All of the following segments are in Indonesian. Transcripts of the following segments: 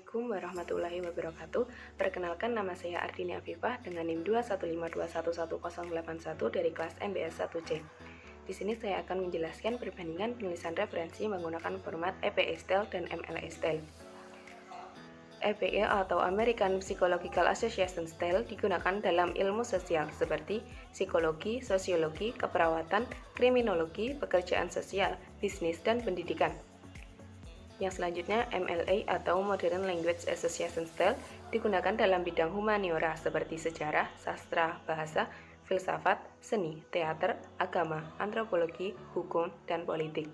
Assalamualaikum warahmatullahi wabarakatuh. Perkenalkan, nama saya Ardini Afifah dengan NIM 215211181 dari kelas MBS 1C. Di sini saya akan menjelaskan perbandingan penulisan referensi menggunakan format EPA Style dan MLA Style. EPA atau American Psychological Association Style digunakan dalam ilmu sosial seperti psikologi, sosiologi, keperawatan, kriminologi, pekerjaan sosial, bisnis, dan pendidikan. Yang selanjutnya, MLA atau Modern Language Association Style digunakan dalam bidang humaniora seperti sejarah, sastra, bahasa, filsafat, seni, teater, agama, antropologi, hukum, dan politik.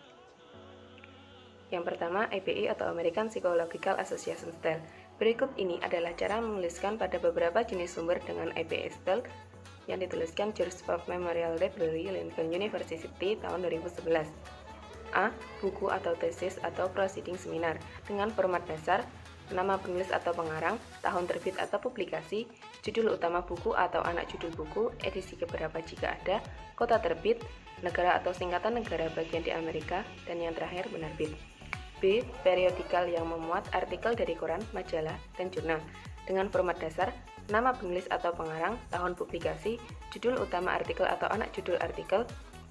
Yang pertama, EPA atau American Psychological Association Style. Berikut ini adalah cara menuliskan pada beberapa jenis sumber dengan EPA Style yang dituliskan George Fox Memorial Library, Lincoln University tahun 2011. A. Buku atau tesis atau proceeding seminar dengan format dasar, nama penulis atau pengarang, tahun terbit atau publikasi, judul utama buku atau anak judul buku, edisi keberapa jika ada, kota terbit, negara atau singkatan negara bagian di Amerika, dan yang terakhir penerbit. B. Periodikal yang memuat artikel dari koran, majalah, dan jurnal dengan format dasar, nama penulis atau pengarang, tahun publikasi, judul utama artikel atau anak judul artikel,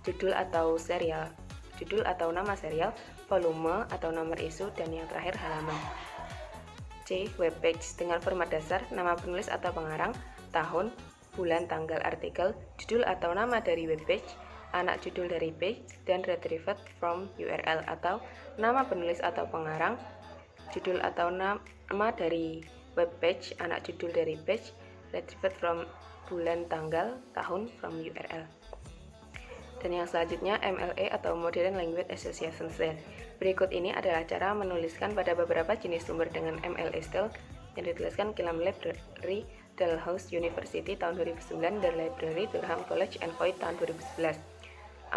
judul atau serial, judul atau nama serial, volume atau nomor isu, dan yang terakhir halaman. C. Webpage dengan format dasar, nama penulis atau pengarang, tahun, bulan, tanggal artikel, judul atau nama dari webpage, anak judul dari page, dan retrieved from URL atau nama penulis atau pengarang, judul atau nama dari webpage, anak judul dari page, retrieved from bulan, tanggal, tahun from URL. Dan yang selanjutnya, MLA atau Modern Language Association Style. Berikut ini adalah cara menuliskan pada beberapa jenis sumber dengan MLA Style yang dituliskan Killam Library, Dalhousie University tahun 2009, dan Library Durham College and Voight tahun 2011.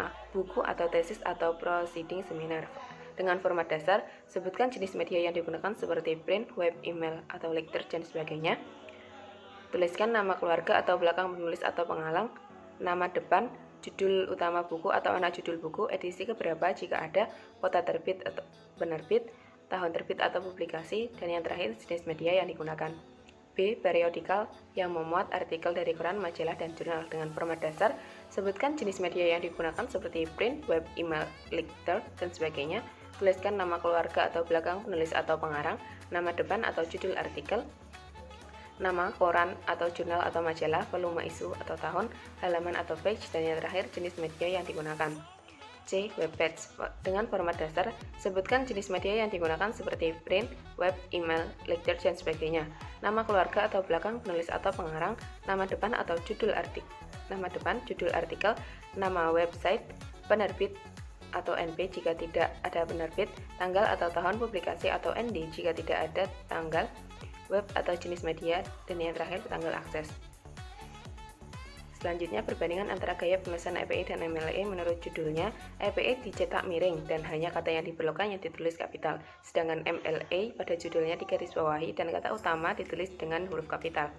A. Buku atau tesis atau proceeding seminar. Dengan format dasar, sebutkan jenis media yang digunakan seperti print, web, email, atau lecture, dan sebagainya. Tuliskan nama keluarga atau belakang penulis atau pengalang, nama depan, judul utama buku atau anak judul buku, edisi keberapa jika ada, kota terbit atau penerbit, tahun terbit atau publikasi, dan yang terakhir jenis media yang digunakan. B. Periodikal yang memuat artikel dari koran, majalah, dan jurnal dengan format dasar, sebutkan jenis media yang digunakan seperti print, web, email, lecture, dan sebagainya. Tuliskan nama keluarga atau belakang penulis atau pengarang, nama depan atau judul artikel, nama koran atau jurnal atau majalah, volume isu atau tahun, halaman atau page, dan yang terakhir jenis media yang digunakan. C. Webpage dengan format dasar, sebutkan jenis media yang digunakan seperti print, web, email, lecture, dan sebagainya. Nama keluarga atau belakang penulis atau pengarang, nama depan atau judul artikel, nama depan, judul artikel, nama website, penerbit atau NP jika tidak ada penerbit, tanggal atau tahun publikasi atau ND jika tidak ada tanggal, web atau jenis media, dan yang terakhir tanggal akses. Selanjutnya, perbandingan antara gaya penulisan EPA dan MLA menurut judulnya. EPA dicetak miring dan hanya kata yang diperlukan yang ditulis kapital, sedangkan MLA pada judulnya digarisbawahi dan kata utama ditulis dengan huruf kapital.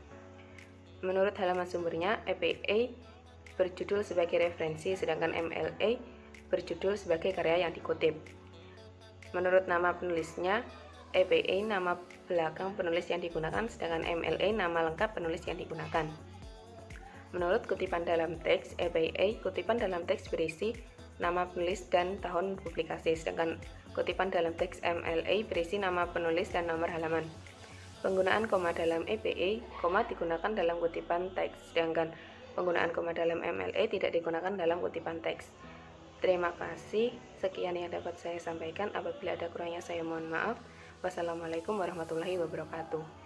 Menurut halaman sumbernya, EPA berjudul sebagai referensi, sedangkan MLA berjudul sebagai karya yang dikutip. Menurut nama penulisnya, EPA nama belakang penulis yang digunakan, sedangkan MLA nama lengkap penulis yang digunakan. Menurut kutipan dalam teks, EPA kutipan dalam teks berisi nama penulis dan tahun publikasi, sedangkan kutipan dalam teks MLA berisi nama penulis dan nomor halaman. Penggunaan koma dalam EPA, koma digunakan dalam kutipan teks, sedangkan penggunaan koma dalam MLA tidak digunakan dalam kutipan teks. Terima kasih, sekian yang dapat saya sampaikan. Apabila ada kurangnya saya mohon maaf. Wassalamualaikum warahmatullahi wabarakatuh.